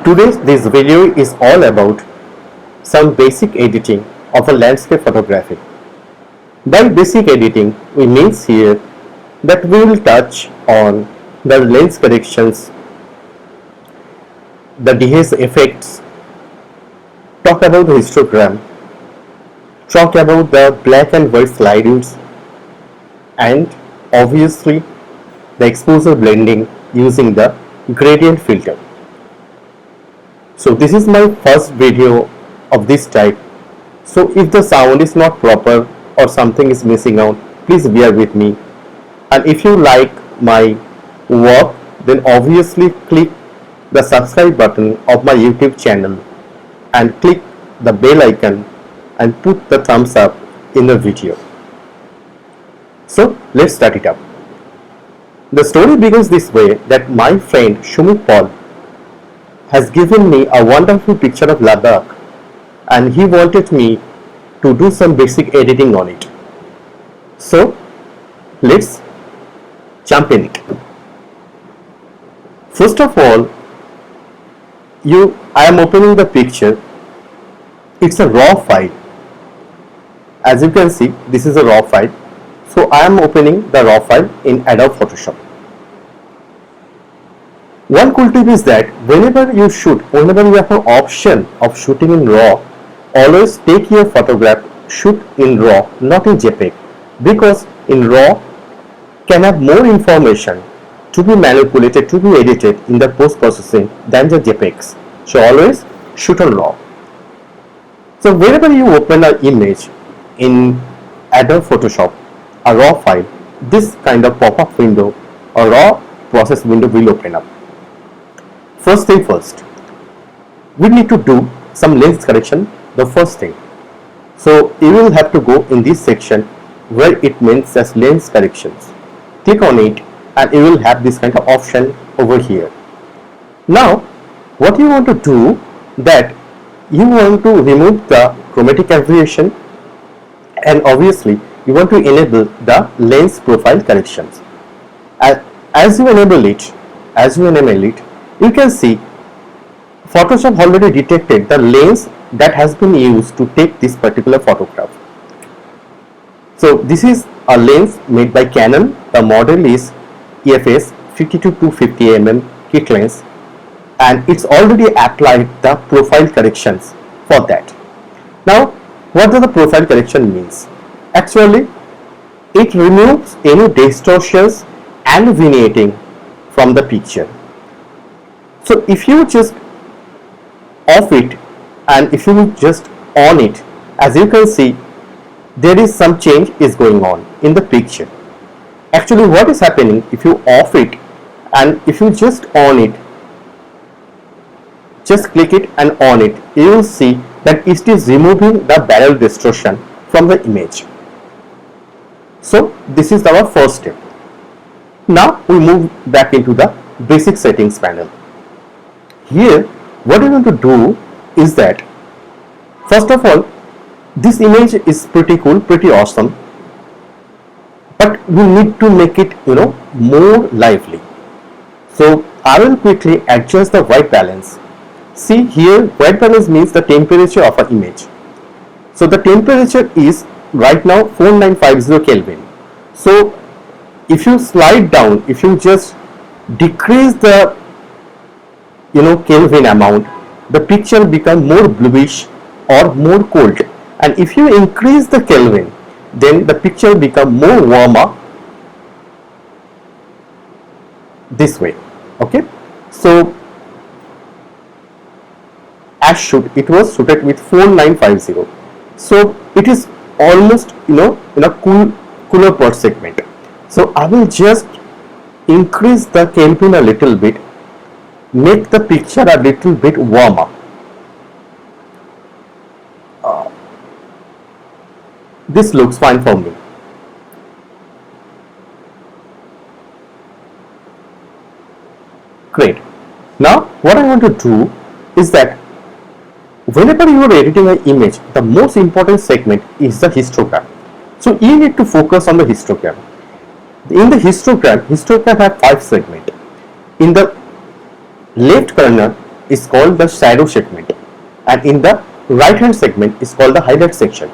Today's this video is all about some basic editing of a landscape photography. By basic editing, we means here that we will touch on the lens corrections, the dehaze effects, talk about the histogram, talk about the black and white slidings, and obviously the exposure blending using the gradient filter. So this is my first video of this type. So if the sound is not proper or something is missing out, please bear with me. And if you like my work, then obviously click the subscribe button of my YouTube channel and click the bell icon and put the thumbs up in the video. So let's start it up. The story begins this way, that my friend Shumit Paul has given me a wonderful picture of Ladakh and he wanted me to do some basic editing on it. So let's jump in it. First of all, I am opening the picture. It's a raw file. As you can see, this is a raw file. So I am opening the raw file in Adobe Photoshop. One cool tip is that whenever you have an option of shooting in RAW, always take your photograph, shoot in RAW, not in JPEG, because in RAW can have more information to be manipulated, to be edited in the post-processing than the JPEGs. So always shoot on RAW. So whenever you open an image in Adobe Photoshop, a RAW file, this kind of pop-up window or RAW process window will open up. First thing first, we need to do some lens correction, the first thing. So you will have to go in this section where it means as lens corrections. Click on it and you will have this kind of option over here. Now what you want to do, that you want to remove the chromatic aberration and obviously you want to enable the lens profile corrections. As you enable it, you can see Photoshop already detected the lens that has been used to take this particular photograph. So this is a lens made by Canon. The model is EFS 52-250mm kit lens and it's already applied the profile corrections for that. Now what does the profile correction means? Actually it removes any distortions and vignetting from the picture. So if you just off it and if you just on it, as you can see there is some change is going on in the picture. Actually what is happening, if you off it and if you just on it, just click it and on it, you will see that it is removing the barrel distortion from the image. So this is our first step. Now we move back into the basic settings panel. Here what we want to do is that first of all, this image is pretty cool, pretty awesome, but we need to make it more lively. So I will quickly adjust the white balance. See here, white balance means the temperature of an image. So the temperature is right now 4950 Kelvin. So if you slide down, if you just decrease the Kelvin amount, the picture become more bluish or more cold, and if you increase the Kelvin, then the picture become more warmer this way. Okay, so as shoot, it was shooted with 4950, so it is almost in a cooler per segment. So I will just increase the Kelvin a little bit, make the picture a little bit warmer. This looks fine for me. Great. Now what I want to do is that whenever you are editing an image, the most important segment is the histogram. So you need to focus on the histogram. In the histogram have 5 segments. In the left corner is called the shadow segment, and in the right hand segment is called the highlight section.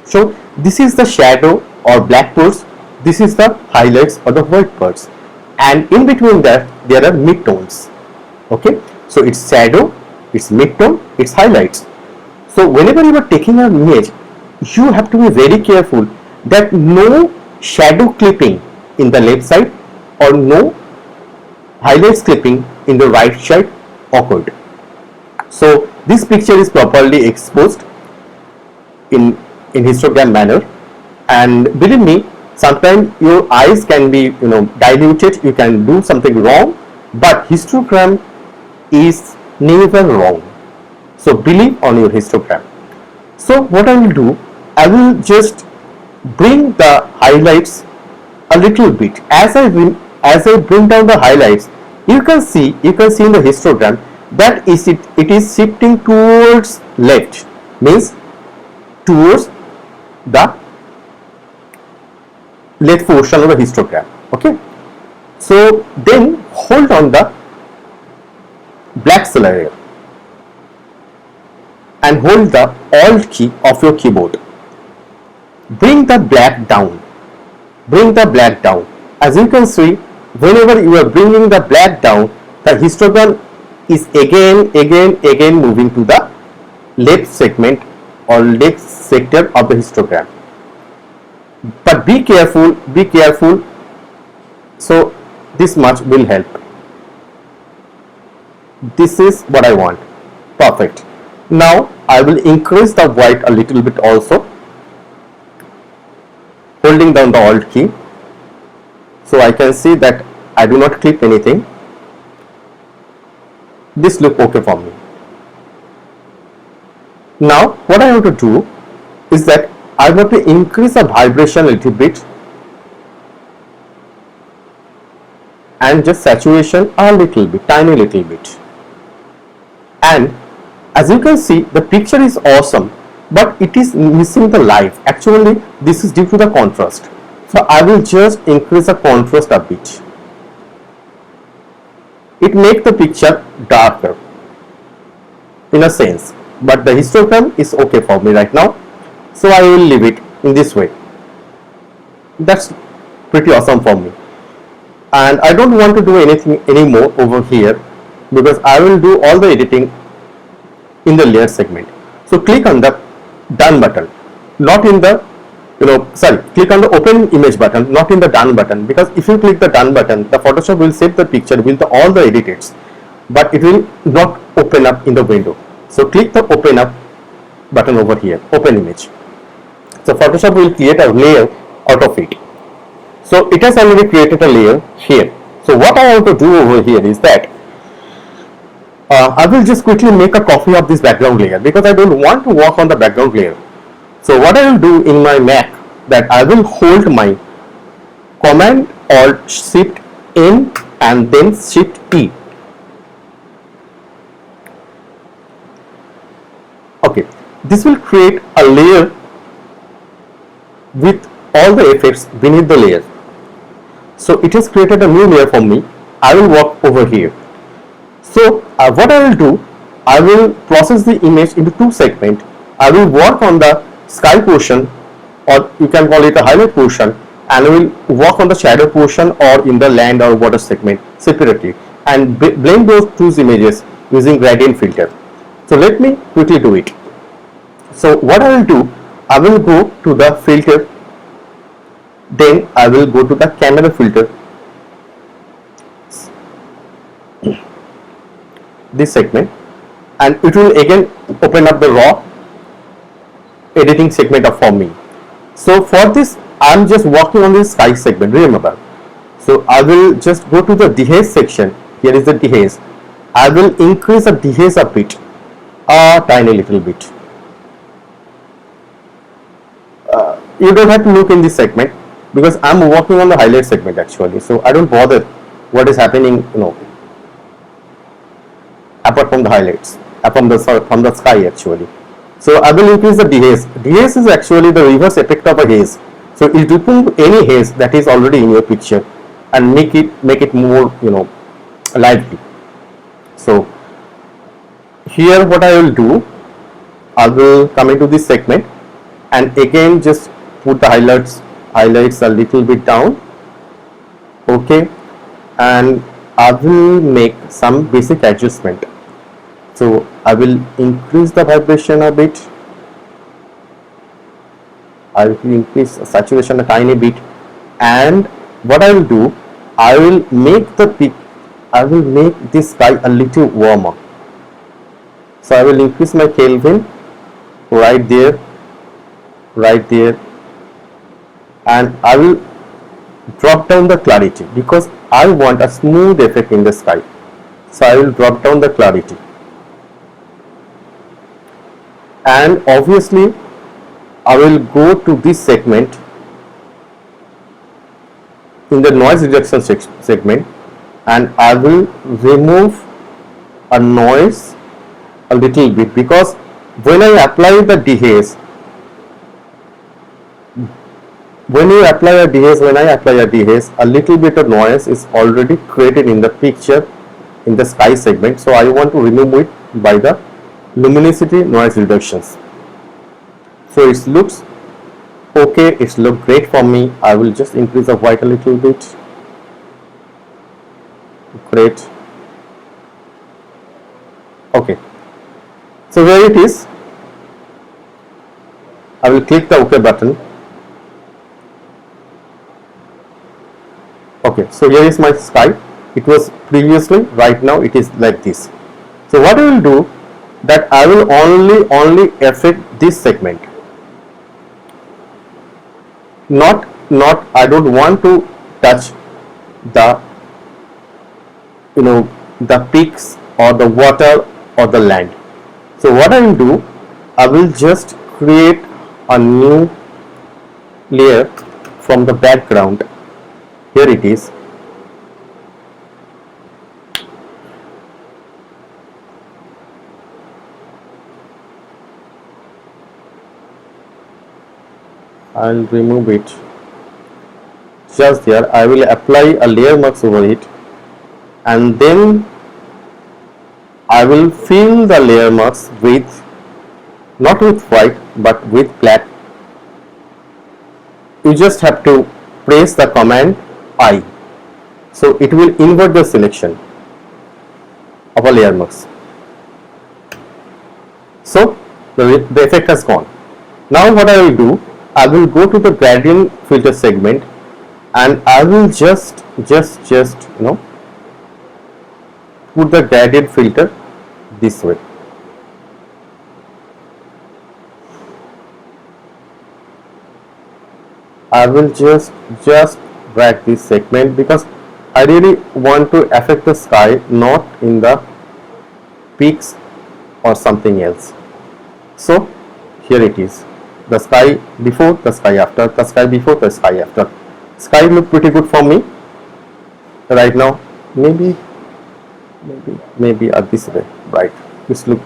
So this is the shadow or black parts, this is the highlights or the white parts, and in between that there are midtones. Okay, so it's shadow, it's midtone, it's highlights. So whenever you are taking an image, you have to be very careful that no shadow clipping in the left side or no highlights clipping in the right side occurred. So this picture is properly exposed in histogram manner, and believe me, sometimes your eyes can be diluted, you can do something wrong, but histogram is never wrong. So believe on your histogram. So what I will do, I will just bring the highlights a little bit. As I bring down the highlights, you can see in the histogram that it is shifting towards left, means towards the left portion of the histogram. Okay, so then hold on the black layer and hold the Alt key of your keyboard. Bring the black down. As you can see, whenever you are bringing the black down, the histogram is again moving to the left segment or left sector of the histogram. But be careful. So this much will help. This is what I want. Perfect. Now I will increase the white a little bit also, holding down the Alt key, so I can see that I do not clip anything. This look okay for me. Now what I want to do is that I want to increase the vibration a little bit and just saturation a little bit, tiny little bit. And as you can see, the picture is awesome, but it is missing the light. Actually, this is due to the contrast. So I will just increase the contrast a bit. It makes the picture darker in a sense, but the histogram is okay for me right now. So I will leave it in this way. That's pretty awesome for me. And I don't want to do anything anymore over here, because I will do all the editing in the layer segment. So click on the done button, not in the click on the open image button, not in the done button, because if you click the done button, the Photoshop will save the picture with all the edits, but it will not open up in the window. So click the open up button over here, open image. So Photoshop will create a layer out of it. So it has already created a layer here. So what I want to do over here is that I will just quickly make a copy of this background layer, because I don't want to work on the background layer. So what I will do in my Mac, that I will hold my Command Alt Shift N and then Shift E. Okay, this will create a layer with all the effects beneath the layer. So it has created a new layer for me. I will work over here. So what I will do, I will process the image into two segments. I will work on the sky portion, or you can call it a highlight portion, and I will work on the shadow portion or in the land or water segment separately, and blend those two images using gradient filter. So let me quickly do it. So what I will do, I will go to the filter, then I will go to the camera filter, this segment, and it will again open up the raw editing segment for me. So for this, I am just working on this sky segment, remember. So I will just go to the dehaze section. Here is the dehaze. I will increase the dehaze a bit, a tiny little bit. You don't have to look in this segment, because I am working on the highlight segment actually. So I don't bother what is happening, apart from the highlights, from the sky actually. So I will increase the dehaze. Dehaze is actually the reverse effect of a haze. So it will remove any haze that is already in your picture and make it more lively. So here what I will do, I will come into this segment and again just put the highlights a little bit down. Okay, and I will make some basic adjustment. So I will increase the vibration a bit. I will increase the saturation a tiny bit, and what I will do, I will make the peak, I will make this sky a little warmer. So I will increase my Kelvin right there, and I will drop down the clarity because I want a smooth effect in the sky. So I will drop down the clarity, and obviously I will go to this segment in the noise reduction segment, and I will remove a noise a little bit because when I apply the dehaze, when I apply a dehaze, a little bit of noise is already created in the picture in the sky segment. So I want to remove it by the luminosity noise reductions. So it looks okay, it looks great for me. I will just increase the white a little bit. Great. Okay, so where it is, I will click the OK button. Okay, so here is my sky. It was previously, right now it is like this. So what I will do, that I will only affect this segment. Not I don't want to touch the the peaks or the water or the land. So what I will do, I will just create a new layer from the background. Here it is. I'll remove it just there. I will apply a layer mask over it, and then I will fill the layer mask with, not with white but with black. You just have to press the command I, so it will invert the selection of a layer mask. So the effect has gone. Now what I will do, I will go to the gradient filter segment, and I will just put the gradient filter this way. I will just drag this segment because I really want to affect the sky, not in the peaks or something else. So here it is, the sky before, the sky after, the sky before, the sky after. Sky look pretty good for me right now. Maybe this way, right? This look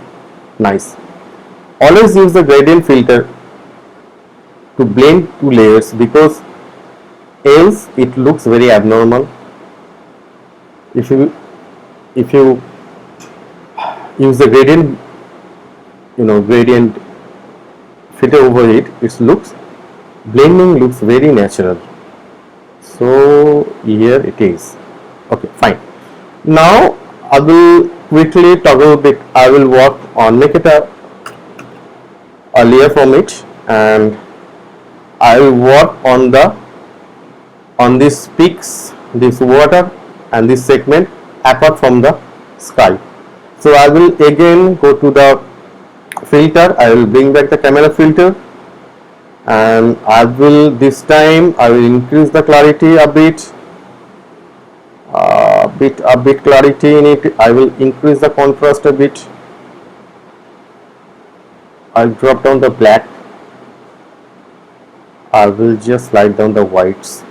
nice. Always use the gradient filter to blend two layers, because else it looks very abnormal. If you use the gradient filter over it, blending looks very natural. So here it is. Okay, fine. Now I will quickly toggle bit. I will work on, make it a layer from it, and I will work on these peaks, this water and this segment apart from the sky. So I will again go to the filter. I will bring back the camera filter, and I will this time I will increase the clarity a bit, clarity in it. I will increase the contrast a bit. I'll drop down the black. I will just slide down the whites.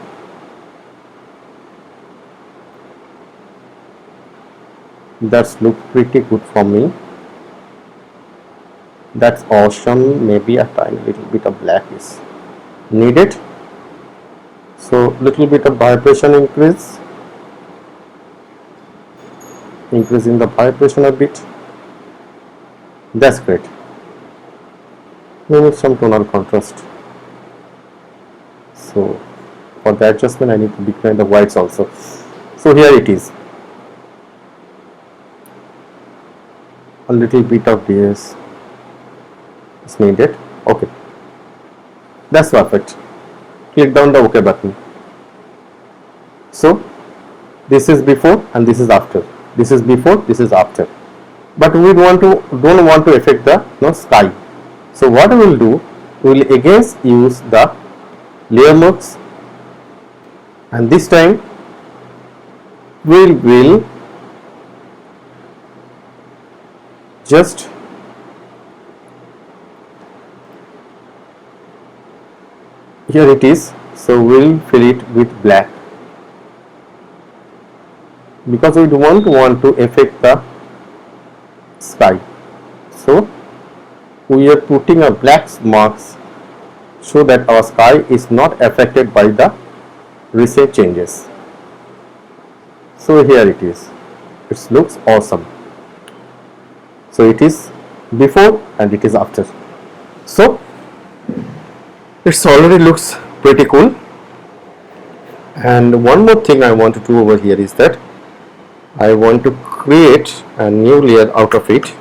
That's look pretty good for me. That's awesome. Maybe a tiny little bit of black is needed. So little bit of vibration increase. Increasing the vibration a bit. That's great. We need some tonal contrast. So for the adjustment I need to decline the whites also. So here it is. A little bit of DS is needed. Okay. That's perfect. Click down the OK button. So this is before and this is after. This is before, this is after. But we don't want to affect the sky. So what we will do, we will again use the layer modes, and this time we will just here it is. So we'll fill it with black because we don't want to affect the sky. So we are putting a black marks so that our sky is not affected by the recent changes. So here it is. It looks awesome. So it is before and it is after. So it already looks pretty cool. And one more thing I want to do over here is that I want to create a new layer out of it.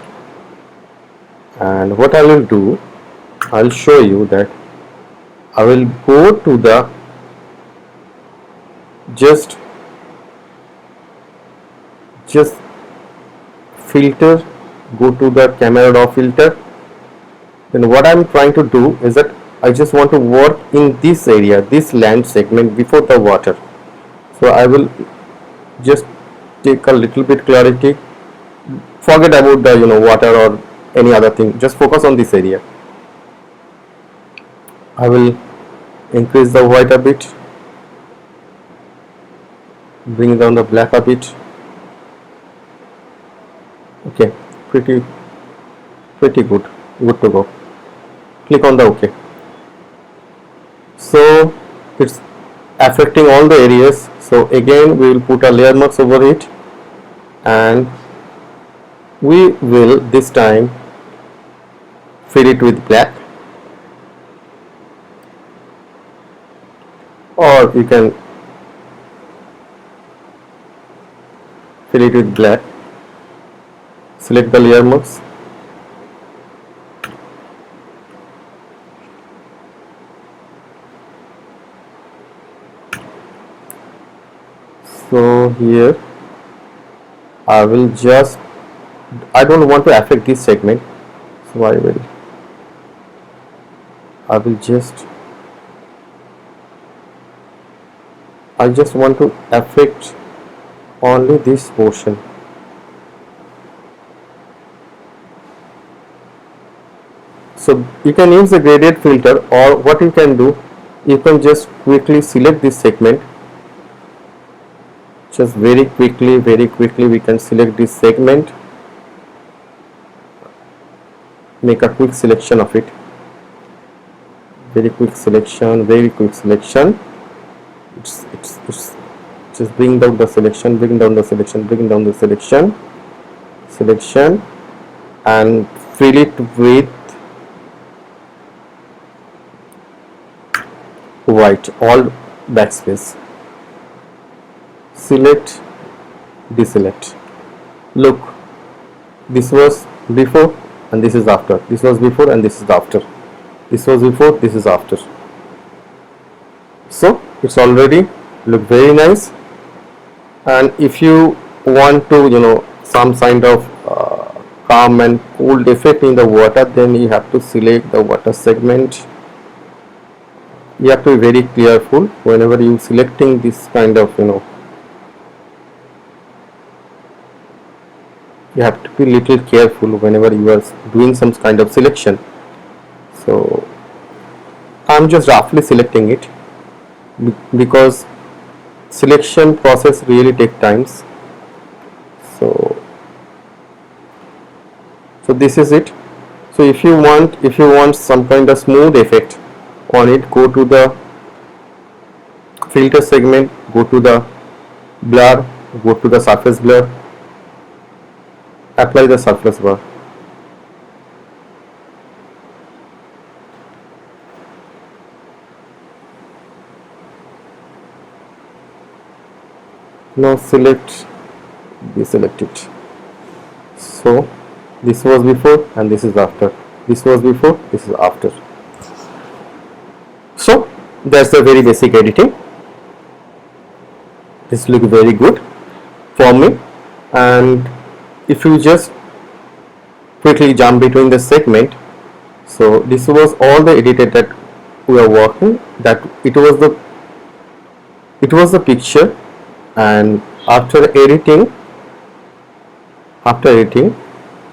And what I will do, I'll show you that I will go to the just filter, go to the camera raw filter. Then what I'm trying to do is that I just want to work in this area, this land segment before the water. So I will just take a little bit clarity, forget about the water or any other thing, just focus on this area. I will increase the white a bit, bring down the black a bit. Okay, pretty good to go. Click on the OK. So it's affecting all the areas. So again we will put a layer mask over it, and we will this time fill it with black, or you can fill it with black. Select the layer mask, so here I will just, I don't want to affect this segment, so I just want to affect only this portion. So you can use the gradient filter, or what you can do, you can just quickly select this segment. Just very quickly we can select this segment, make a quick selection of it, very quick selection. It's just bring down the selection, and fill it with white, all backspace. Select, deselect. Look, this was before and this is after. This was before and this is after. This was before, this is after. So it's already look very nice. And if you want to some kind of calm and cool effect in the water, then you have to select the water segment. You have to be very careful whenever you selecting this kind of you have to be little careful whenever you are doing some kind of selection. So I'm just roughly selecting it because selection process really take times. So this is it. So if you want some kind of smooth effect on it, go to the filter segment, go to the blur, go to the surface blur, apply the surface blur. Now deselect it. So this was before and this is after. This was before, this is after. So that's the very basic editing. This looks very good for me. And if you just quickly jump between the segment, so this was all the edited that we are working, that it was the picture, and after editing,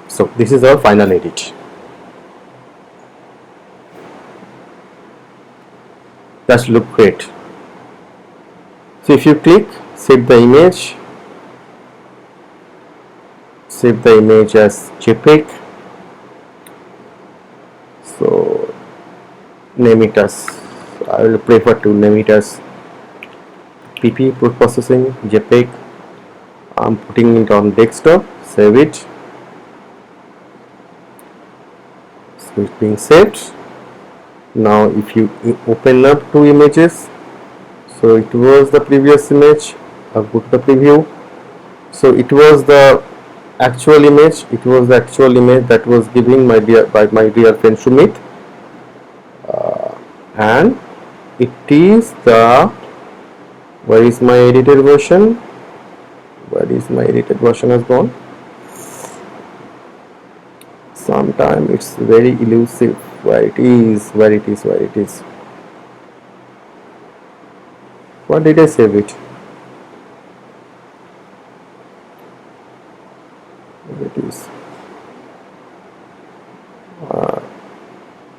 so this is our final edit. That look great. So if you click save the image as JPEG, so name it as, I will prefer to name it as PP post processing JPEG. I'm putting it on desktop, save it. So it's being saved. Now if you open up two images, so it was the previous image, I'll go to the preview. So it was the actual image, that was given by my dear friend Sumit, and it is the, where is my edited version? Has gone. Sometimes it's very elusive. Where it is. What did I save it? It is.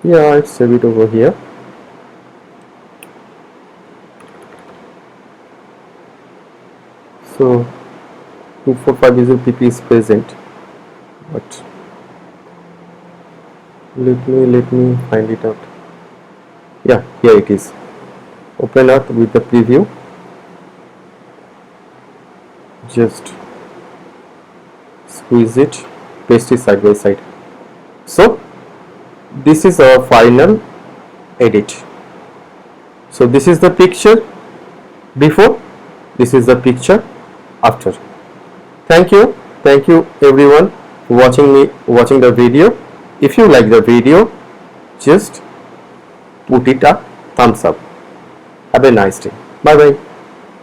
Yeah, I save it over here. So 245 is PP is present, but let me find it out. Yeah, here it is. Open up with the preview. Just squeeze it, paste it side by side. So this is our final edit. So this is the picture before, this is the picture after. Thank you everyone for watching the video. If you like the video, just put it a thumbs up. Have a nice day. Bye bye.